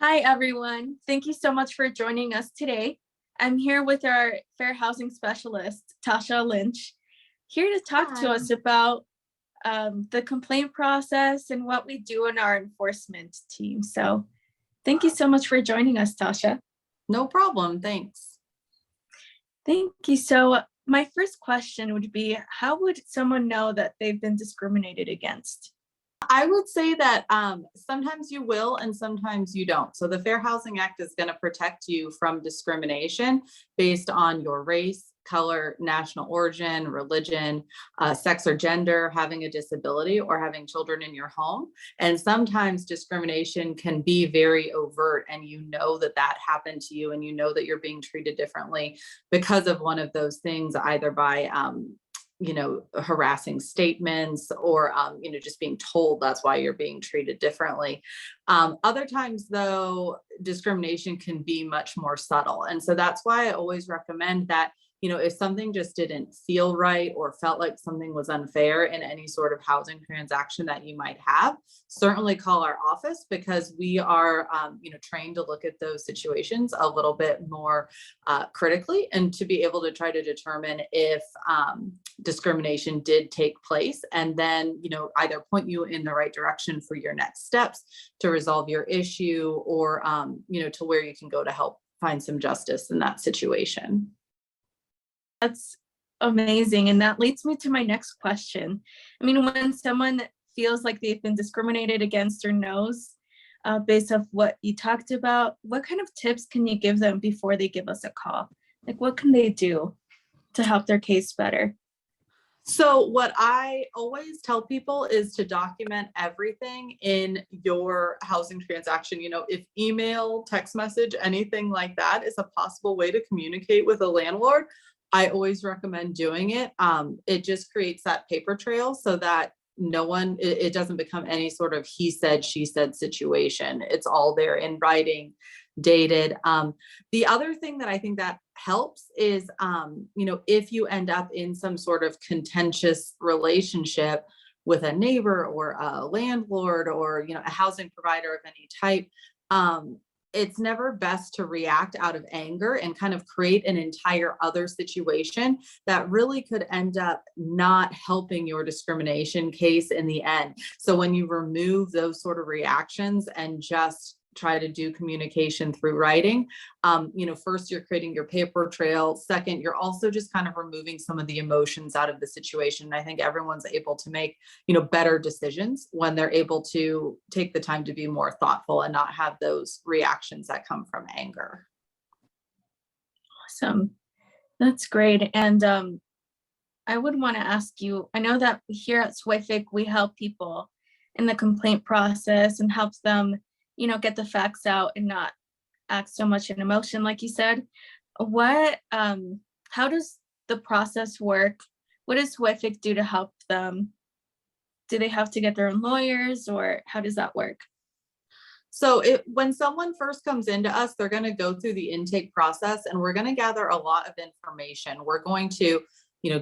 Hi, everyone. Thank you so much for joining us today. I'm here with our fair housing specialist, Tasha Lynch, here to talk to Hi. us about the complaint process and what we do in our enforcement team. So thank you so much for joining us, Tasha. No problem. Thanks. Thank you. So my first question would be, how would someone know that they've been discriminated against? I would say that sometimes you will and sometimes you don't. So the Fair Housing Act is going to protect you from discrimination based on your race, color, national origin, religion, sex or gender, having a disability, or having children in your home. And sometimes discrimination can be very overt, and you know that that happened to you, and you know that you're being treated differently because of one of those things, either by harassing statements or, just being told that's why you're being treated differently. Other times, though, discrimination can be much more subtle. And so that's why I always recommend that, if something just didn't feel right or felt like something was unfair in any sort of housing transaction that you might have, certainly call our office, because we are, trained to look at those situations a little bit more critically, and to be able to try to determine if discrimination did take place, and then, either point you in the right direction for your next steps to resolve your issue, or, to where you can go to help find some justice in that situation. That's amazing. And that leads me to my next question. I mean, when someone feels like they've been discriminated against or knows, based off what you talked about, what kind of tips can you give them before they give us a call? Like, what can they do to help their case better? So what I always tell people is to document everything in your housing transaction. If email, text message, anything like that is a possible way to communicate with a landlord, I always recommend doing it. It just creates that paper trail so that it doesn't become any sort of he said, she said situation. It's all there in writing, dated. The other thing that I think that helps is, if you end up in some sort of contentious relationship with a neighbor or a landlord, or, a housing provider of any type, it's never best to react out of anger and kind of create an entire other situation that really could end up not helping your discrimination case in the end. So when you remove those sort of reactions and just try to do communication through writing, first, you're creating your paper trail. Second, you're also just kind of removing some of the emotions out of the situation. And I think everyone's able to make, better decisions when they're able to take the time to be more thoughtful and not have those reactions that come from anger. Awesome. That's great. And I would want to ask you, I know that here at SWIFIC, we help people in the complaint process and helps them get the facts out and not act so much in emotion, like you said. How does the process work? What does SWIFIC do to help them? Do they have to get their own lawyers, or how does that work? So when someone first comes into us, they're going to go through the intake process, and we're going to gather a lot of information. We're going to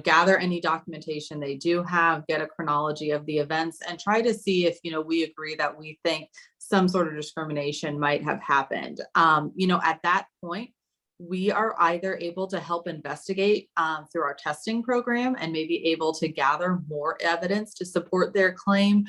gather any documentation they do have, get a chronology of the events, and try to see if, we agree that we think some sort of discrimination might have happened. At that point, we are either able to help investigate through our testing program and maybe able to gather more evidence to support their claim,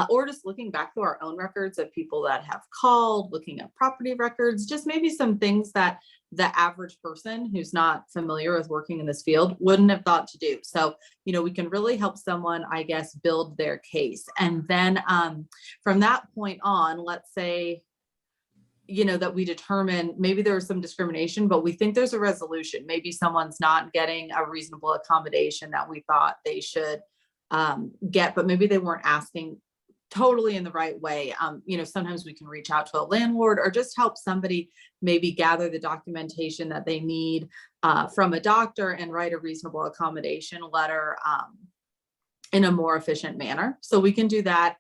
or just looking back through our own records of people that have called, looking at property records, just maybe some things that the average person who's not familiar with working in this field wouldn't have thought to do. So, we can really help someone, I guess, build their case. And then from that point on, let's say, that we determine maybe there was some discrimination, but we think there's a resolution. Maybe someone's not getting a reasonable accommodation that we thought they should get, but maybe they weren't asking totally in the right way. Sometimes we can reach out to a landlord or just help somebody maybe gather the documentation that they need from a doctor and write a reasonable accommodation letter in a more efficient manner. So we can do that.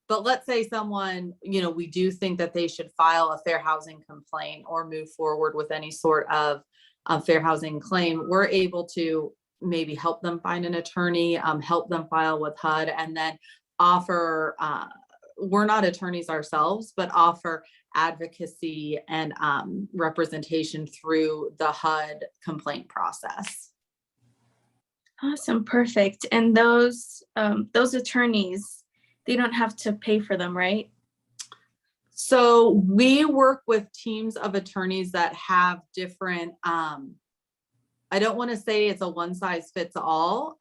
But let's say someone, we do think that they should file a fair housing complaint or move forward with any sort of fair housing claim. We're able to maybe help them find an attorney, help them file with HUD, and then offer we're not attorneys ourselves, but offer advocacy and representation through the HUD complaint process. Awesome, perfect. And those attorneys, they don't have to pay for them, right? So we work with teams of attorneys that have different, I don't want to say it's a one size fits all.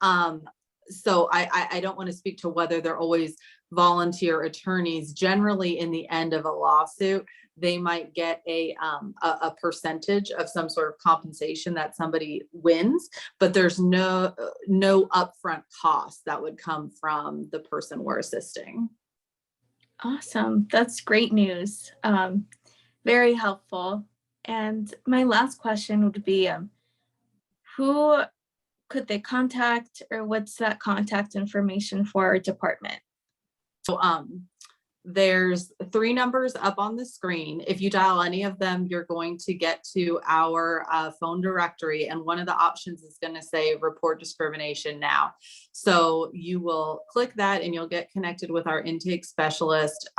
So I don't want to speak to whether they're always volunteer attorneys. Generally, in the end of a lawsuit, they might get a percentage of some sort of compensation that somebody wins, but there's no upfront cost that would come from the person we're assisting. Awesome. That's great news. Very helpful. And my last question would be, who could they contact, or what's that contact information for our department? So there's 3 numbers up on the screen. If you dial any of them, you're going to get to our phone directory, and one of the options is going to say report discrimination now. So you will click that and you'll get connected with our intake specialist.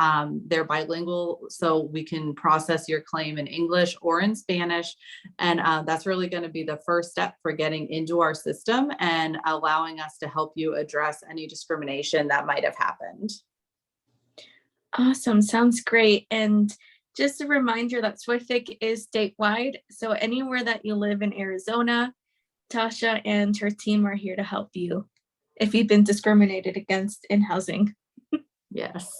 They're bilingual, so we can process your claim in English or in Spanish. And that's really going to be the first step for getting into our system and allowing us to help you address any discrimination that might have happened. Awesome. Sounds great. And just a reminder that SWIFIC is statewide. So anywhere that you live in Arizona, Tasha and her team are here to help you if you've been discriminated against in housing. Yes.